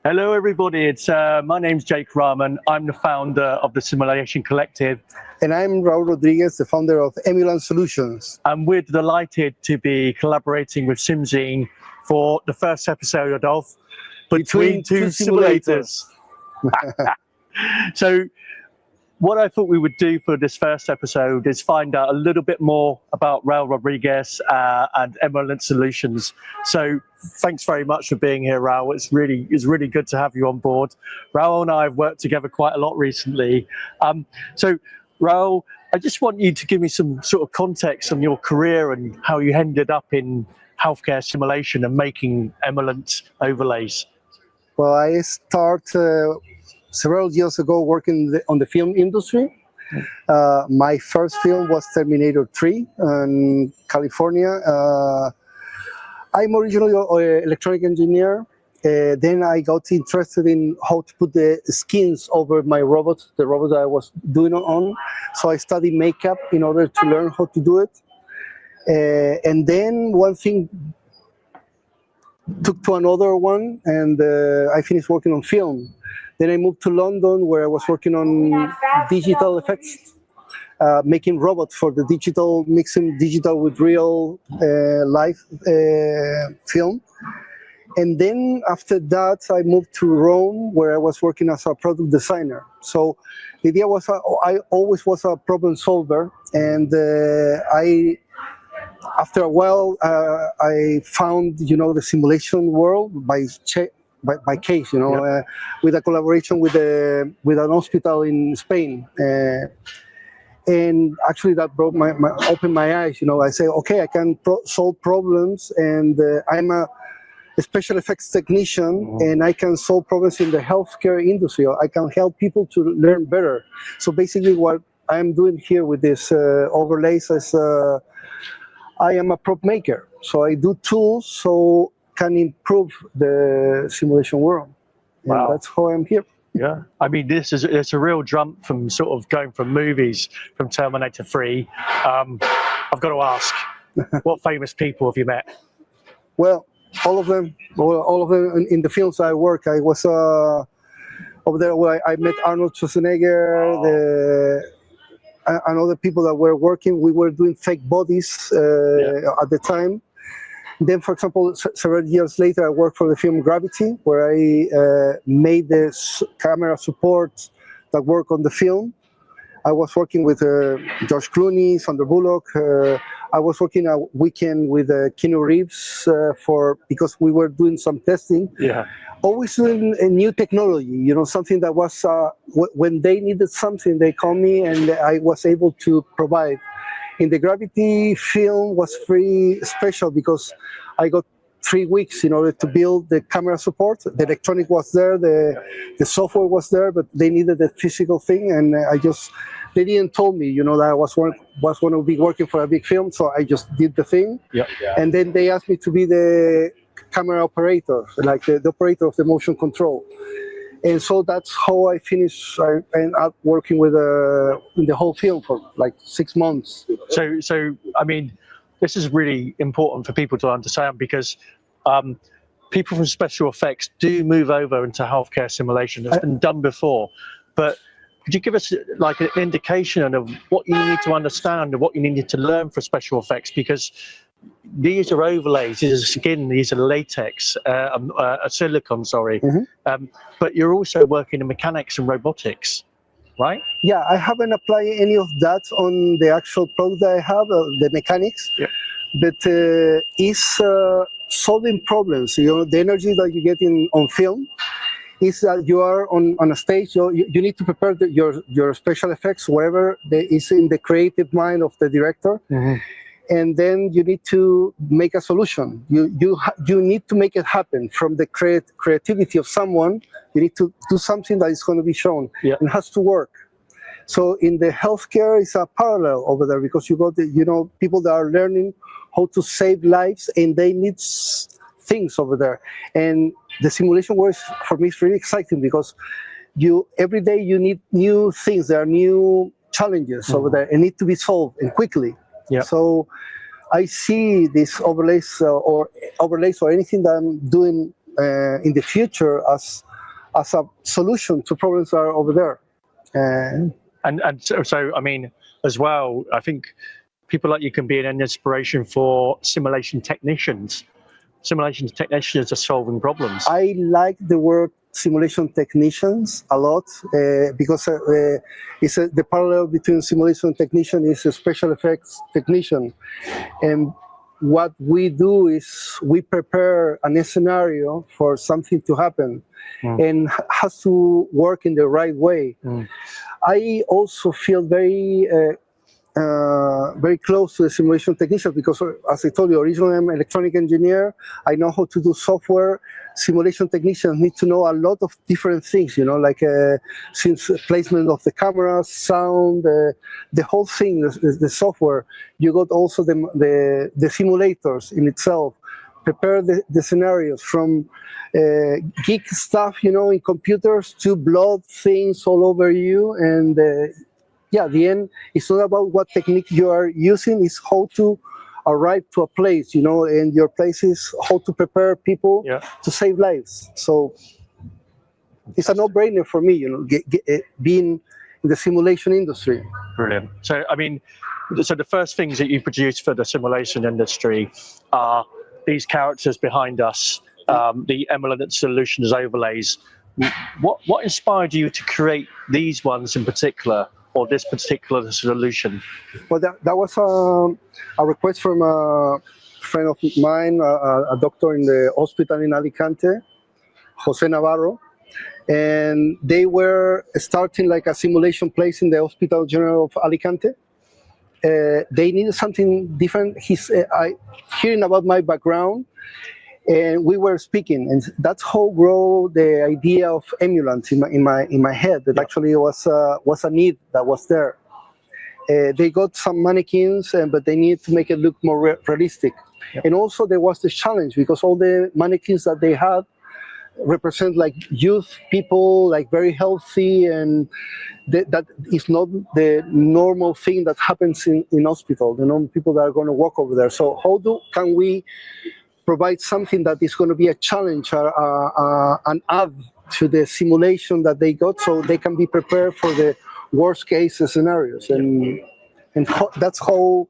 Hello, everybody. My name's Jake Rahman. I'm the founder of the Simulation Collective. And I'm Raul Rodriguez, the founder of Emulant Solutions. And we're delighted to be collaborating with SimZine for the first episode of Between Two Simulators. So what I thought we would do for this first episode is find out a little bit more about Raul Rodriguez and Emulant Solutions. So thanks very much for being here, Raul. It's really good to have you on board. Raul and I have worked together quite a lot recently. So Raul, I just want you to give me some sort of context on your career and how you ended up in healthcare simulation and making Emulant overlays. Well, I started several years ago working on the film industry. My first film was Terminator 3 in California. I'm originally an electronic engineer. Then I got interested in how to put the skins over my robot, the robot that I was doing on. So I studied makeup in order to learn how to do it. And then one thing took to another one, and I finished working on film. Then I moved to London, where I was working on digital effects, making robots for the digital, mixing digital with real live film. And then after that, I moved to Rome, where I was working as a product designer. So the idea was I always was a problem solver, and after a while, I found, the simulation world by case, Yep. With a collaboration with an hospital in Spain. And actually that opened my eyes. I say, okay, I can solve problems, and I'm a special effects technician, and I can solve problems in the healthcare industry. I can help people to learn better. So basically what I'm doing here with this overlays is I am a prop maker. So I do tools so can improve the simulation world. And Wow. that's how I'm here. Yeah, I mean, it's a real jump from sort of going from movies, from Terminator 3. I've got to ask, what famous people have you met? Well, all of them in the films I work. I was over there where I met Arnold Schwarzenegger, and other people that were working. We were doing fake bodies at the time. Then, for example, several years later, I worked for the film Gravity, where I made the camera support that work on the film. I was working with George Clooney, Sandra Bullock. I was working a weekend with Keanu Reeves because we were doing some testing. Yeah. Always doing a new technology, something that was, when they needed something, they called me, and I was able to provide. In the Gravity film was very special because I got 3 weeks in order to build the camera support. The electronic was there, the software was there, but they needed the physical thing, and they didn't tell me, that I was going to be working for a big film, so I just did the thing. Yeah. And then they asked me to be the camera operator, like the operator of the motion control. And so that's how I finished. I ended up working with in the whole film for like 6 months. So I mean, this is really important for people to understand, because people from special effects do move over into healthcare simulation. It's been done before, but could you give us like an indication of what you need to understand and what you needed to learn for special effects? Because these are overlays, these are skin, these are latex, a silicone, sorry. Mm-hmm. But you're also working in mechanics and robotics, right? Yeah, I haven't applied any of that on the actual product that I have, the mechanics. Yeah. But it's solving problems. The energy that you get on film is that you are on a stage. You need to prepare your special effects, whatever is in the creative mind of the director. Mm-hmm. And then you need to make a solution. You need to make it happen from the creativity of someone. You need to do something that is going to be shown. Yeah. And has to work. So in the healthcare, it's a parallel over there, because you got people that are learning how to save lives, and they need things over there. And the simulation work for me is really exciting, because every day you need new things. There are new challenges over there and need to be solved, and quickly. Yeah. So I see these overlays or anything that I'm doing in the future as as a solution to problems that are over there. So, I mean, as well, I think people like you can be an inspiration for simulation technicians. Simulation technicians are solving problems. I like the word simulation technicians a lot because it's the parallel between simulation technician is a special effects technician. And what we do is we prepare a scenario for something to happen and has to work in the right way. I also feel very close to the simulation technician because, as I told you, originally I'm an electronic engineer. I know how to do software. Simulation technicians need to know a lot of different things, you know, like since placement of the cameras, sound, the whole thing, the software. You got also the simulators in itself. Prepare the scenarios from geek stuff, you know, in computers to blood things all over you. And yeah, at the end, it's not about what technique you are using, it's how to arrive to a place, you know, and your place is how to prepare people to save lives. So it's a no-brainer for me, you know, being in the simulation industry. Brilliant. So, I mean, so the first things that you produce for the simulation industry are these characters behind us, the Emulant Solutions overlays. What inspired you to create these ones in particular, or this particular solution? Well, that was a request from a friend of mine, a doctor in the hospital in Alicante, Jose Navarro, and they were starting like a simulation place in the Hospital General of Alicante. They needed something different. Hearing about my background, and we were speaking, and that's how grew the idea of Emulant in my head. That actually was a need that was there. They got some mannequins, but they needed to make it look more realistic. And also there was the challenge because all the mannequins that they had represent like youth people, like very healthy, and that is not the normal thing that happens in hospital. You know, people that are going to walk over there. So how can we provide something that is going to be a challenge, an add to the simulation that they got, so they can be prepared for the worst case scenarios, and that's how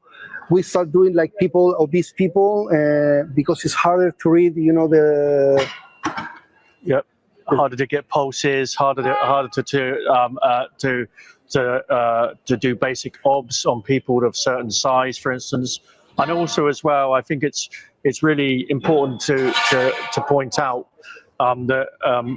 we start doing like obese people, because it's harder to read, you know, harder to get pulses, harder to do basic obs on people of certain size, for instance. And also as well, I think it's really important to point out that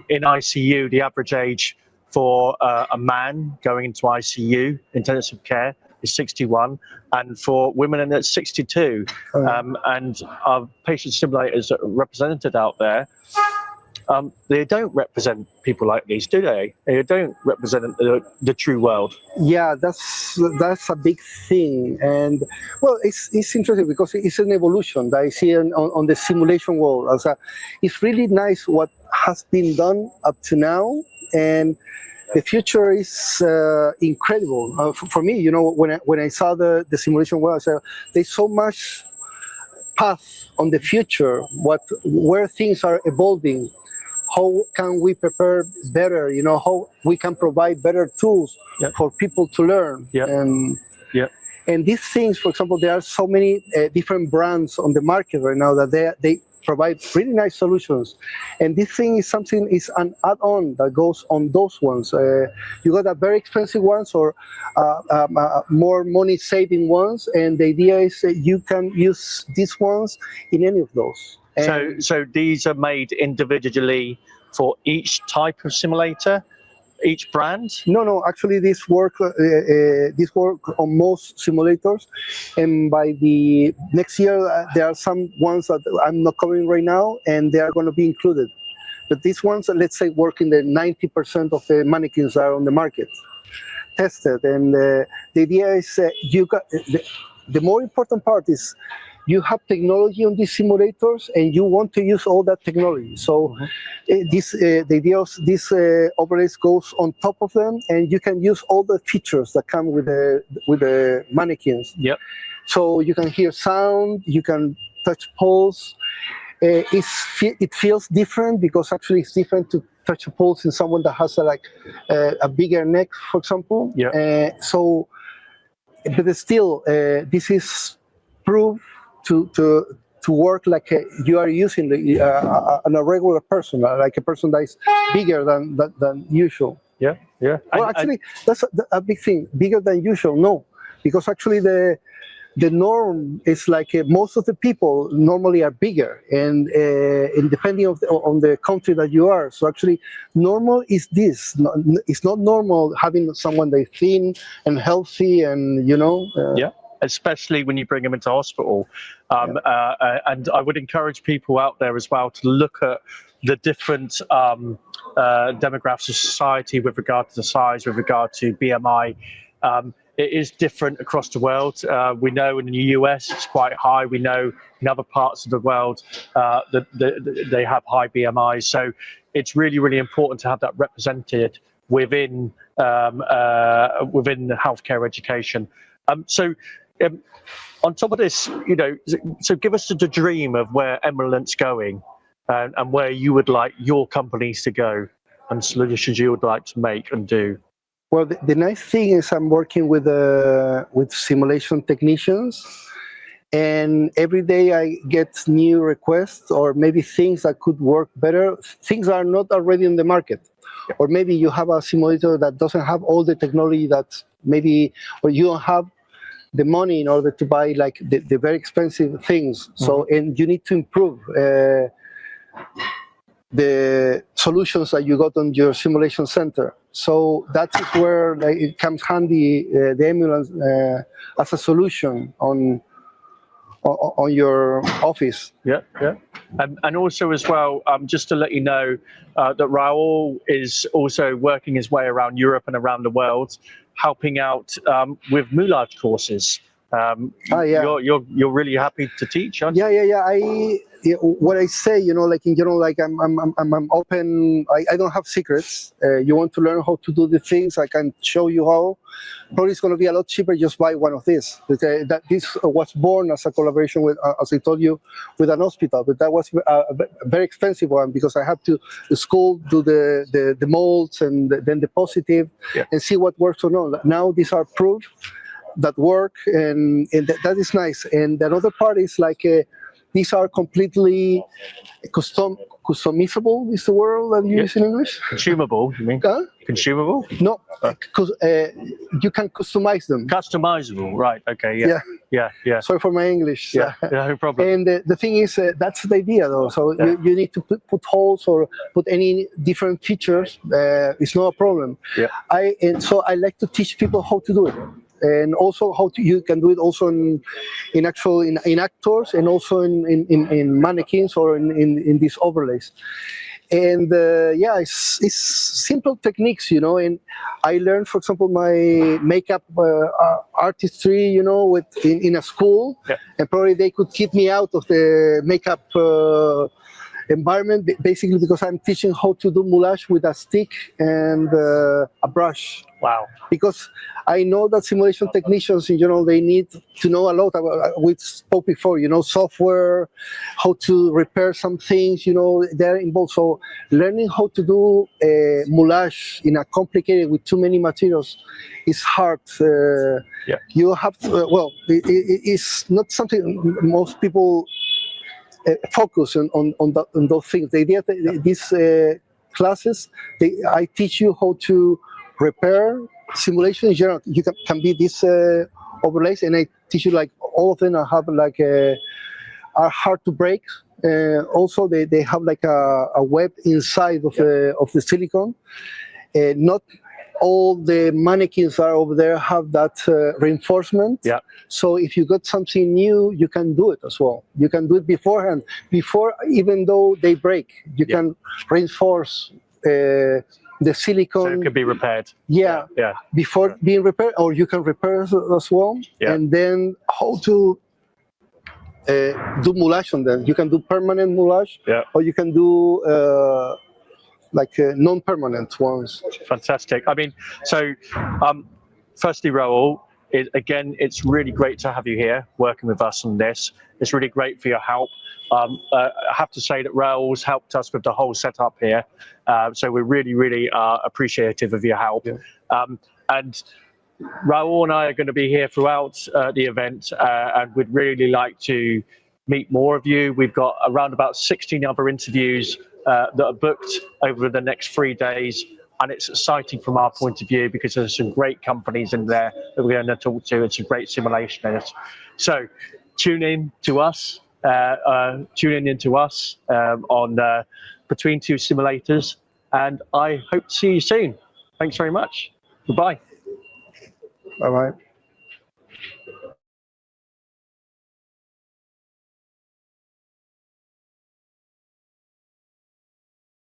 in ICU, the average age for a man going into ICU, intensive care, is 61, and for women it's 62. And our patient simulators that are represented out there, they don't represent people like these, do they? They don't represent the true world. Yeah, that's a big thing, and well, it's interesting because it's an evolution that I see on the simulation world. It's really nice what has been done up to now, and the future is incredible for me. You know, when I saw the simulation world, I said there's so much path on the future, where things are evolving. How can we prepare better? You know, how we can provide better tools for people to learn. And these things, for example, there are so many different brands on the market right now that they provide really nice solutions. And this thing is an add-on that goes on those ones. You got a very expensive ones or more money-saving ones, and the idea is you can use these ones in any of those. So these are made individually for each type of simulator, each brand? No. Actually, this work on most simulators, and by the next year, there are some ones that I'm not covering right now, and they are going to be included. But these ones, let's say, work in the 90% of the mannequins that are on the market, tested. And the idea is the more important part is you have technology on these simulators, and you want to use all that technology. So the idea of this overlays goes on top of them, and you can use all the features that come with the mannequins. Yep. So you can hear sound, you can touch pulse, it feels different because actually it's different to touch a pulse in someone that has a bigger neck, for example. Yeah. But still, this is proof to work like you are using on a regular person, like a person that is bigger than usual. Yeah, yeah. Well, actually, that's a big thing. Bigger than usual, no, because actually the norm is like most of the people normally are bigger, and depending on the country that you are. So actually, normal is this. It's not normal having someone that is thin and healthy, and yeah. Especially when you bring them into hospital. And I would encourage people out there as well to look at the different demographics of society with regard to the size, with regard to BMI. It is different across the world. We know in the US it's quite high. We know in other parts of the world that they have high BMIs. So it's really, really important to have that represented within healthcare education. On top of this, so give us the dream of where Emulant's going, and where you would like your companies to go, and solutions you would like to make and do. Well, the nice thing is I'm working with simulation technicians, and every day I get new requests or maybe things that could work better. Things are not already in the market, or maybe you have a simulator that doesn't have all the technology that maybe, or you don't have the money in order to buy like the very expensive things. So, and you need to improve the solutions that you got on your simulation center. So that is where it comes handy, the Emulant as a solution on your office. Yeah, yeah. And also as well, just to let you know that Raul is also working his way around Europe and around the world, helping out with moulage courses. You're really happy to teach, aren't you? Yeah. What I say, like in general, like I'm open. I don't have secrets. You want to learn how to do the things, I can show you how. Probably it's going to be a lot cheaper just buy one of these. That this was born as a collaboration with, as I told you, with an hospital, but that was a very expensive one because I have to the school do the molds and then the positive and see what works or not. Now these are proof that work, and that is nice. And another part is like these are completely customizable. Is the word that you use in English? Consumable, you mean? Consumable? No, because you can customize them. Customizable, right? Okay, yeah. Sorry for my English. Yeah, no problem. And the thing is, that's the idea, though. So you need to put holes or put any different features. It's not a problem. Yeah. So I like to teach people how to do it. And also you can do it also in actors and also in mannequins or in these overlays. And it's simple techniques, and I learned, for example, my makeup artistry, in a school, and probably they could keep me out of the makeup environment, basically because I'm teaching how to do moulage with a stick and a brush. Wow. Because I know that simulation technicians in general, they need to know a lot about, we spoke before, software, how to repair some things, they're involved. So learning how to do moulage in a complicated with too many materials is hard. You have to, it's not something most people focus on those things. The idea that these classes, I teach you how to repair simulation in general. You can be this overlays, and I teach you like all of them have like are hard to break. Also, they have like a web inside of the silicone. Not all the mannequins are over there have that reinforcement. Yeah. So if you got something new, you can do it as well. You can do it beforehand. Even though they break, you can reinforce the silicone. So it could be repaired. Yeah. Before being repaired, or you can repair as well. Yeah. And then how to do moulage on them. You can do permanent moulage, or you can do like non-permanent ones. Fantastic. I mean, so firstly, Raul, again, it's really great to have you here working with us on this. It's really great for your help. I have to say that Raul's helped us with the whole setup here. So we're really, really appreciative of your help. Yeah. And Raul and I are going to be here throughout the event, and we'd really like to meet more of you. We've got around about 16 other interviews that are booked over the next 3 days. And it's exciting from our point of view because there's some great companies in there that we're going to talk to and some great simulationists. So tune in to us, tuning into us on Between Two Simulators, and I hope to see you soon. Thanks very much. Goodbye. Bye-bye.